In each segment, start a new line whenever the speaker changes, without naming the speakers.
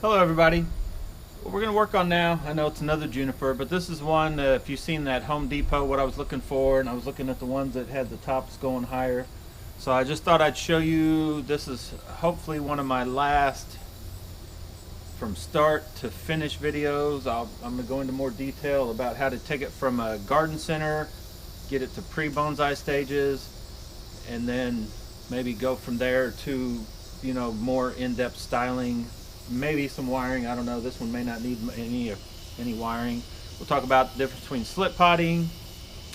Hello everybody. What we're going to work on now, I know it's another juniper, but this is one, if you've seen that Home Depot, what I was looking for, and I was looking at the ones that had the tops going higher. So I just thought I'd show you, this is hopefully one of my last from start to finish videos. I'm going to go into more detail about how to take it from a garden center, get it to pre-bonsai stages, and then maybe go from there to, you know, more in-depth styling. Maybe some wiring, I don't know. This one may not need any wiring. We'll talk about the difference between slip potting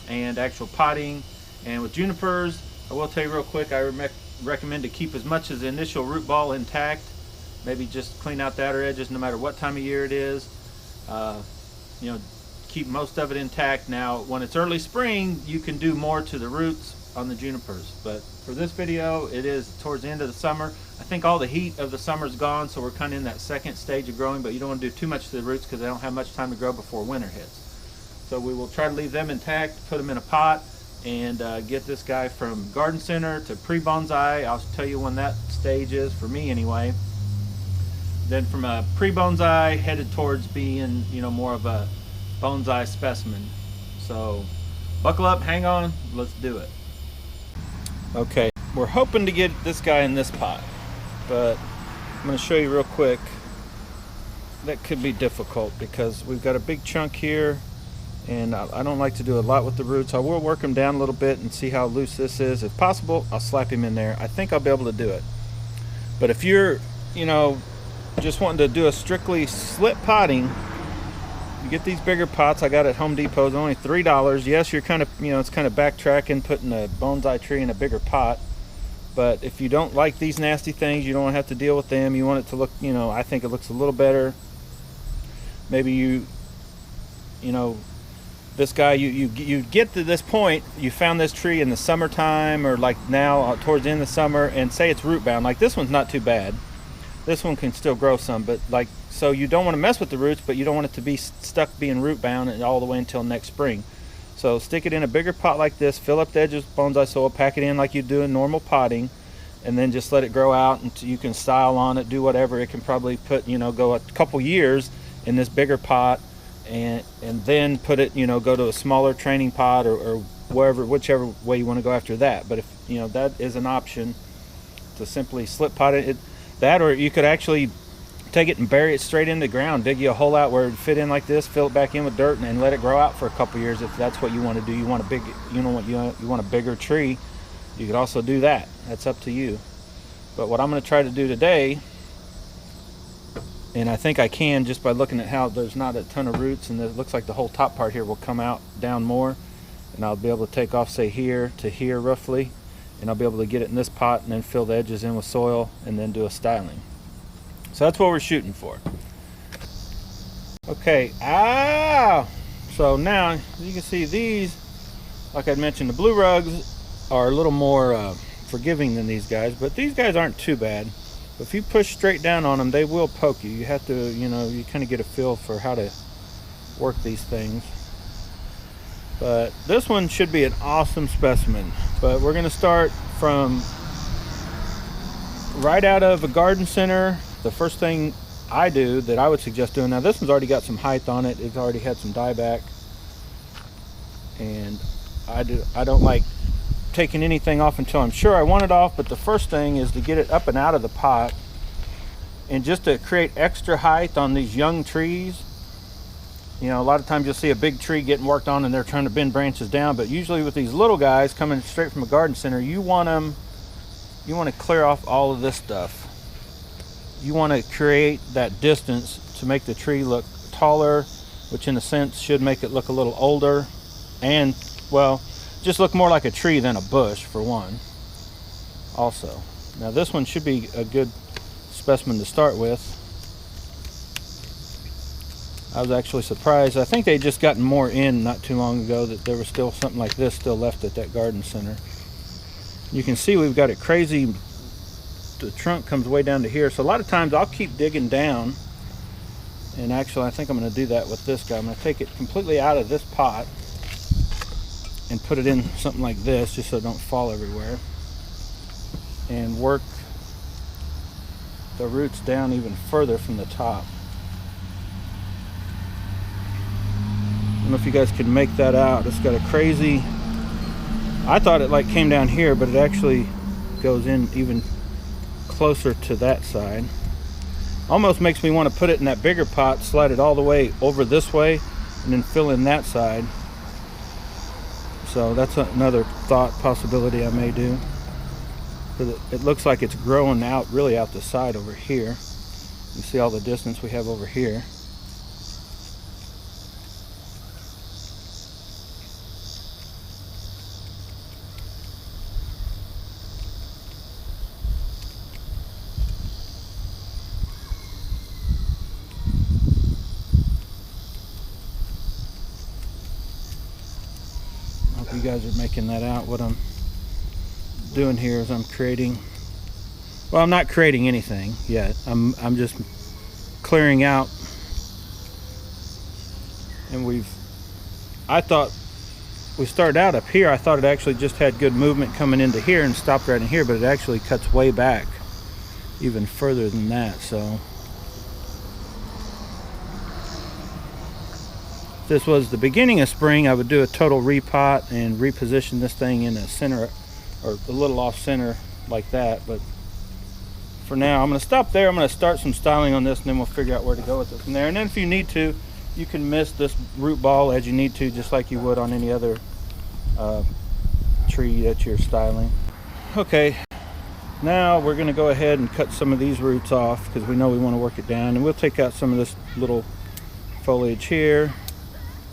and actual potting. And with junipers, I will tell you real quick, I recommend to keep as much as the initial root ball intact. Maybe just clean out the outer edges no matter what time of year it is. You know, keep most of it intact. Now, when it's early spring, you can do more to the roots on the junipers. But for this video, it is towards the end of the summer. I think all the heat of the summer's gone, so we're kind of in that second stage of growing, but you don't want to do too much to the roots because they don't have much time to grow before winter hits. So we will try to leave them intact, put them in a pot, and get this guy from garden center to pre-bonsai. I'll tell you when that stage is, for me anyway. Then from a pre-bonsai, headed towards being, you know, more of a bonsai specimen. So buckle up, hang on, let's do it. Okay, we're hoping to get this guy in this pot, but I'm going to show you real quick. That could be difficult because we've got a big chunk here, and I don't like to do a lot with the roots. I will work him down a little bit and see how loose this is. If possible, I'll slap him in there. I think I'll be able to do it. But if you're, you know, just wanting to do a strictly slip potting, you get these bigger pots I got at Home Depot. They're only $3. Yes, you're kind of, you know, it's kind of backtracking, putting a bonsai tree in a bigger pot. But if you don't like these nasty things, you don't have to deal with them. You want it to look, you know, I think it looks a little better. Maybe you know, this guy, you get to this point, you found this tree in the summertime or like now towards the end of the summer, and say it's root bound. Like this one's not too bad. This one can still grow some, but like, so you don't want to mess with the roots, but you don't want it to be stuck being root bound and all the way until next spring. So stick it in a bigger pot like this, fill up the edges with bonsai soil, pack it in like you do in normal potting, and then just let it grow out until you can style on it, do whatever. It can probably put, you know, go a couple years in this bigger pot, and then put it, you know, go to a smaller training pot or wherever, whichever way you want to go after that. But if, you know, that is an option to simply slip pot it. That, or you could actually take it and bury it straight in the ground, dig you a hole out where it fit in like this, fill it back in with dirt, and let it grow out for a couple years if that's what you want to do. You want a big, you know what, you want a bigger tree, you could also do that. That's up to you. But what I'm going to try to do today, and I think I can just by looking at how there's not a ton of roots, and it looks like the whole top part here will come out down more, and I'll be able to take off, say, here to here roughly, and I'll be able to get it in this pot and then fill the edges in with soil and then do a styling. So that's what we're shooting for. Okay, so now you can see these, like I mentioned, the blue rugs are a little more forgiving than these guys, but these guys aren't too bad. If you push straight down on them, they will poke you. You have to, you know, you kind of get a feel for how to work these things. But this one should be an awesome specimen. But we're going to start from right out of a garden center. The first thing I do that I would suggest doing, now this one's already got some height on it. It's already had some dieback. And I don't like taking anything off until I'm sure I want it off. But the first thing is to get it up and out of the pot. And just to create extra height on these young trees. You know, a lot of times you'll see a big tree getting worked on and they're trying to bend branches down, but usually with these little guys coming straight from a garden center, you want to clear off all of this stuff. You want to create that distance to make the tree look taller, which in a sense should make it look a little older, and, well, just look more like a tree than a bush, for one, also. Now this one should be a good specimen to start with. I was actually surprised. I think they just gotten more in not too long ago, that there was still something like this still left at that garden center. You can see we've got it crazy. The trunk comes way down to here. So a lot of times I'll keep digging down. And actually I think I'm going to do that with this guy. I'm going to take it completely out of this pot and put it in something like this just so it don't fall everywhere. And work the roots down even further from the top. I don't know if you guys can make that out. It's got a crazy, I thought it like came down here, but it actually goes in even closer to that side. Almost makes me want to put it in that bigger pot, slide it all the way over this way, and then fill in that side. So that's another thought possibility I may do. It looks like it's growing out, really out the side over here. You see all the distance we have over here. Hope you guys are making that out. What I'm doing here is I'm creating, well, I'm not creating anything yet. I'm just clearing out, and I thought we started out up here. I thought it actually just had good movement coming into here and stopped right in here, but it actually cuts way back even further than that. So if this was the beginning of spring, I would do a total repot and reposition this thing in a center, or a little off center like that. But for now, I'm going to stop there. I'm going to start some styling on this, and then we'll figure out where to go with it from there. And then if you need to, you can mist this root ball as you need to, just like you would on any other tree that you're styling. Okay, now we're going to go ahead and cut some of these roots off, because we know we want to work it down. And we'll take out some of this little foliage here.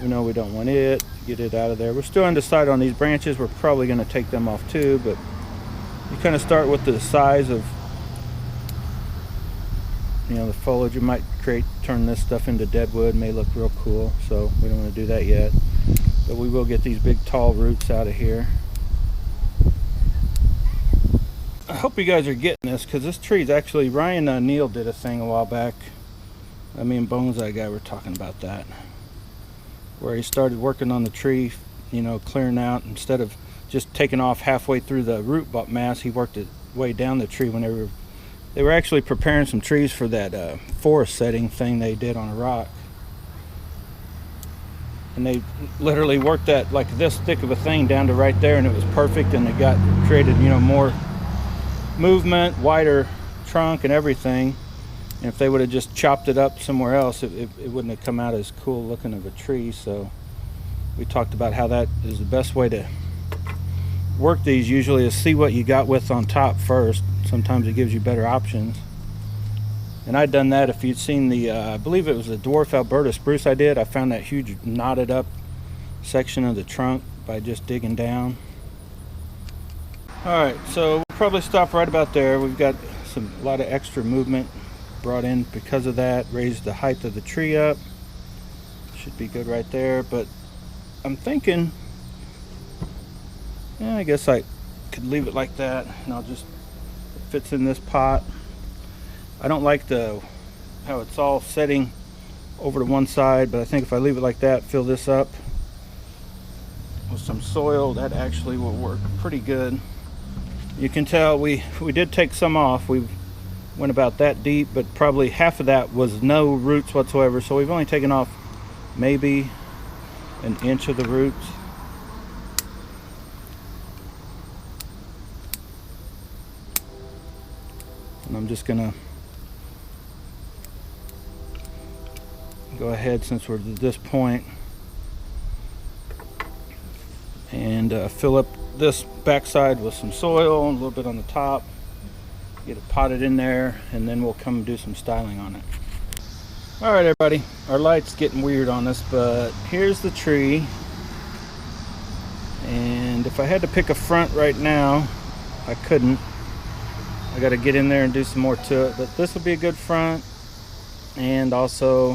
We know we don't want it. Get it out of there. We're still undecided on these branches. We're probably going to take them off too, but you kind of start with the size of, you know, the foliage. You might turn this stuff into dead wood. May look real cool, so we don't want to do that yet. But we will get these big tall roots out of here. I hope you guys are getting this, because this tree is actually, Ryan Neal did a thing a while back. Me and Bonsai guy were talking about that, where he started working on the tree, you know, clearing out, instead of just taking off halfway through the root mass, he worked it way down the tree. When they were actually preparing some trees for that forest setting thing they did on a rock, and they literally worked that like this thick of a thing down to right there, and it was perfect, and it created, you know, more movement, wider trunk and everything. And if they would have just chopped it up somewhere else, it wouldn't have come out as cool looking of a tree. So we talked about how that is the best way to work these usually, is see what you got with on top first. Sometimes it gives you better options. And I'd done that. If you'd seen the, I believe it was the dwarf Alberta spruce I did, I found that huge knotted up section of the trunk by just digging down. Alright, so we'll probably stop right about there. We've got a lot of extra movement brought in because of that. Raised the height of the tree up. Should be good right there. But I'm thinking, yeah, I guess I could leave it like that, and I'll just, it fits in this pot. I don't like how it's all setting over to one side, but I think if I leave it like that, fill this up with some soil, that actually will work pretty good. You can tell we did take some off. We went about that deep, but probably half of that was no roots whatsoever, so we've only taken off maybe an inch of the roots. And I'm just gonna go ahead, since we're at this point, and fill up this backside with some soil, a little bit on the top, get it potted in there, and then we'll come and do some styling on it. All right, everybody, our light's getting weird on us, but here's the tree. And if I had to pick a front right now, I couldn't. I got to get in there and do some more to it, but this will be a good front. And also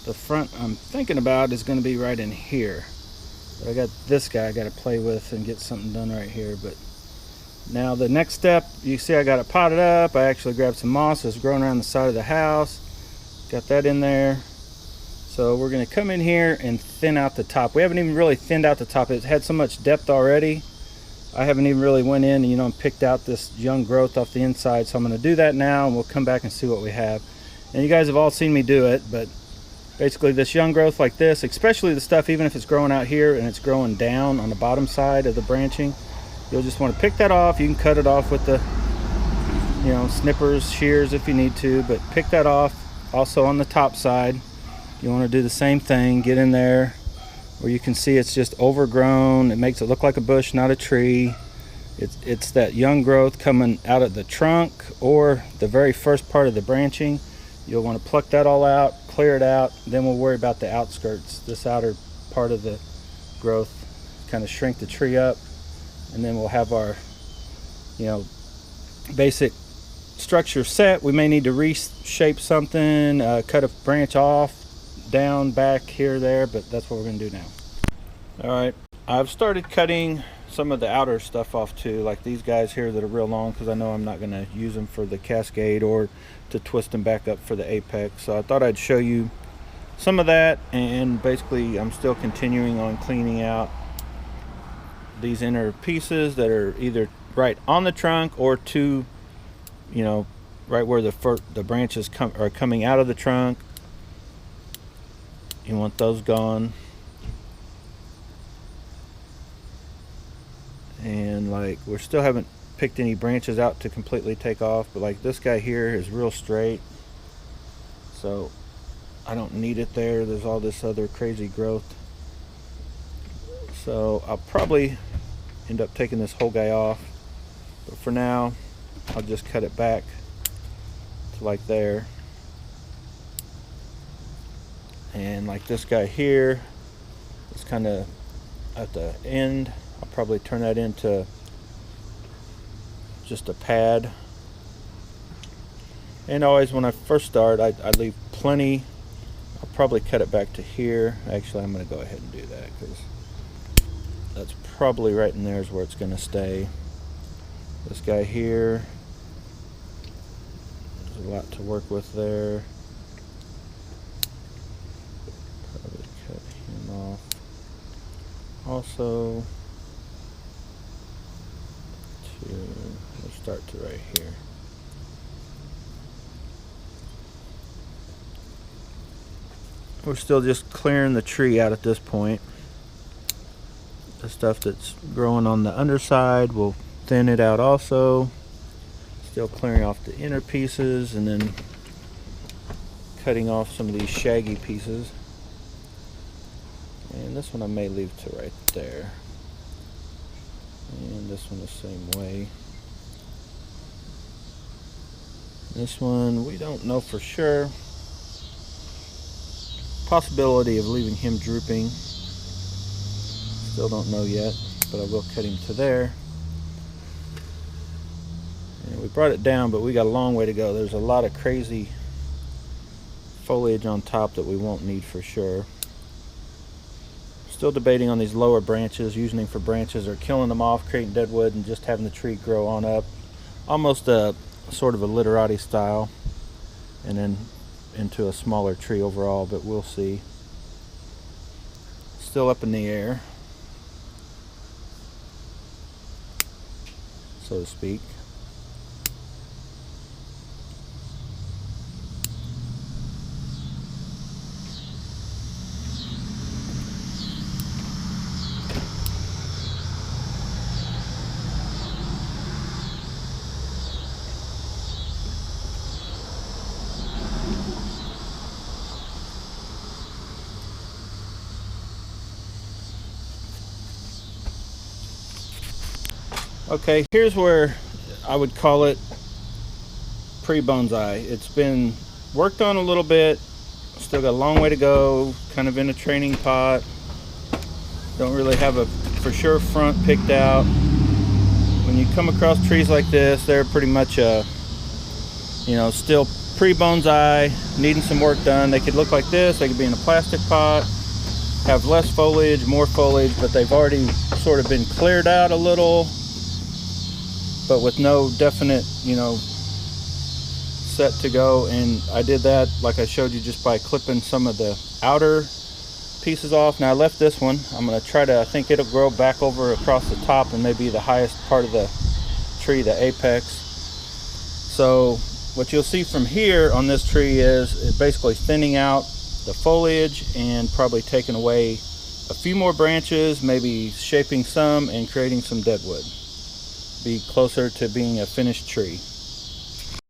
the front I'm thinking about is going to be right in here, but I got this guy I got to play with and get something done right here. But now the next step, you see I got it potted up. I actually grabbed some moss that's growing around the side of the house, got that in there. So we're going to come in here and thin out the top. We haven't even really thinned out the top. It had so much depth already I haven't even really went in and, and picked out this young growth off the inside, so I'm going to do that now, and we'll come back and see what we have. And you guys have all seen me do it, but basically this young growth like this, especially the stuff even if it's growing out here and it's growing down on the bottom side of the branching, you'll just want to pick that off. You can cut it off with the snippers, shears if you need to, but pick that off. Also on the top side, you want to do the same thing. Get in there where you can see it's just overgrown. It makes it look like a bush, not a tree. It's that young growth coming out of the trunk or the very first part of the branching. You'll want to pluck that all out, clear it out, then we'll worry about the outskirts, this outer part of the growth, kind of shrink the tree up, and then we'll have our basic structure set. We may need to reshape something, cut a branch off, down, back, here, there, but that's what we're going to do now. All right, I've started cutting some of the outer stuff off too, like these guys here that are real long, because I know I'm not going to use them for the cascade or to twist them back up for the apex. So I thought I'd show you some of that, and basically I'm still continuing on cleaning out these inner pieces that are either right on the trunk or to right where the branches are coming out of the trunk. You want those gone. And like we still haven't picked any branches out to completely take off, but like this guy here is real straight, so I don't need it there. There's all this other crazy growth, so I'll probably end up taking this whole guy off, but for now I'll just cut it back to like there. And like this guy here is kind of at the end. I'll probably turn that into just a pad. And always when I first start, I leave plenty. I'll probably cut it back to here. Actually, I'm going to go ahead and do that because that's probably right in there is where it's going to stay. This guy here, there's a lot to work with there. Probably cut him off. Also, we'll start to right here. We're still just clearing the tree out at this point. The stuff that's growing on the underside, we'll thin it out also. Still clearing off the inner pieces and then cutting off some of these shaggy pieces. And this one I may leave to right there. And this one the same way. This one we don't know for sure. Possibility of leaving him drooping. Still don't know yet, but I will cut him to there. And we brought it down, but we got a long way to go. There's a lot of crazy foliage on top that we won't need for sure. Still debating on these lower branches, using them for branches or killing them off, creating dead wood, and just having the tree grow on up. Almost a sort of a literati style, and then into a smaller tree overall, but we'll see. Still up in the air, so to speak. Okay, here's where I would call it pre-bonsai. It's been worked on a little bit, still got a long way to go, kind of in a training pot. Don't really have a for sure front picked out. When you come across trees like this, they're pretty much still pre-bonsai, needing some work done. They could look like this, they could be in a plastic pot, have less foliage, more foliage, but they've already sort of been cleared out a little, but with no definite, set to go. And I did that, like I showed you, just by clipping some of the outer pieces off. Now I left this one. I'm going to try to, I think it'll grow back over across the top and maybe the highest part of the tree, the apex. So what you'll see from here on this tree is it basically thinning out the foliage and probably taking away a few more branches, maybe shaping some and creating some deadwood. Be closer to being a finished tree.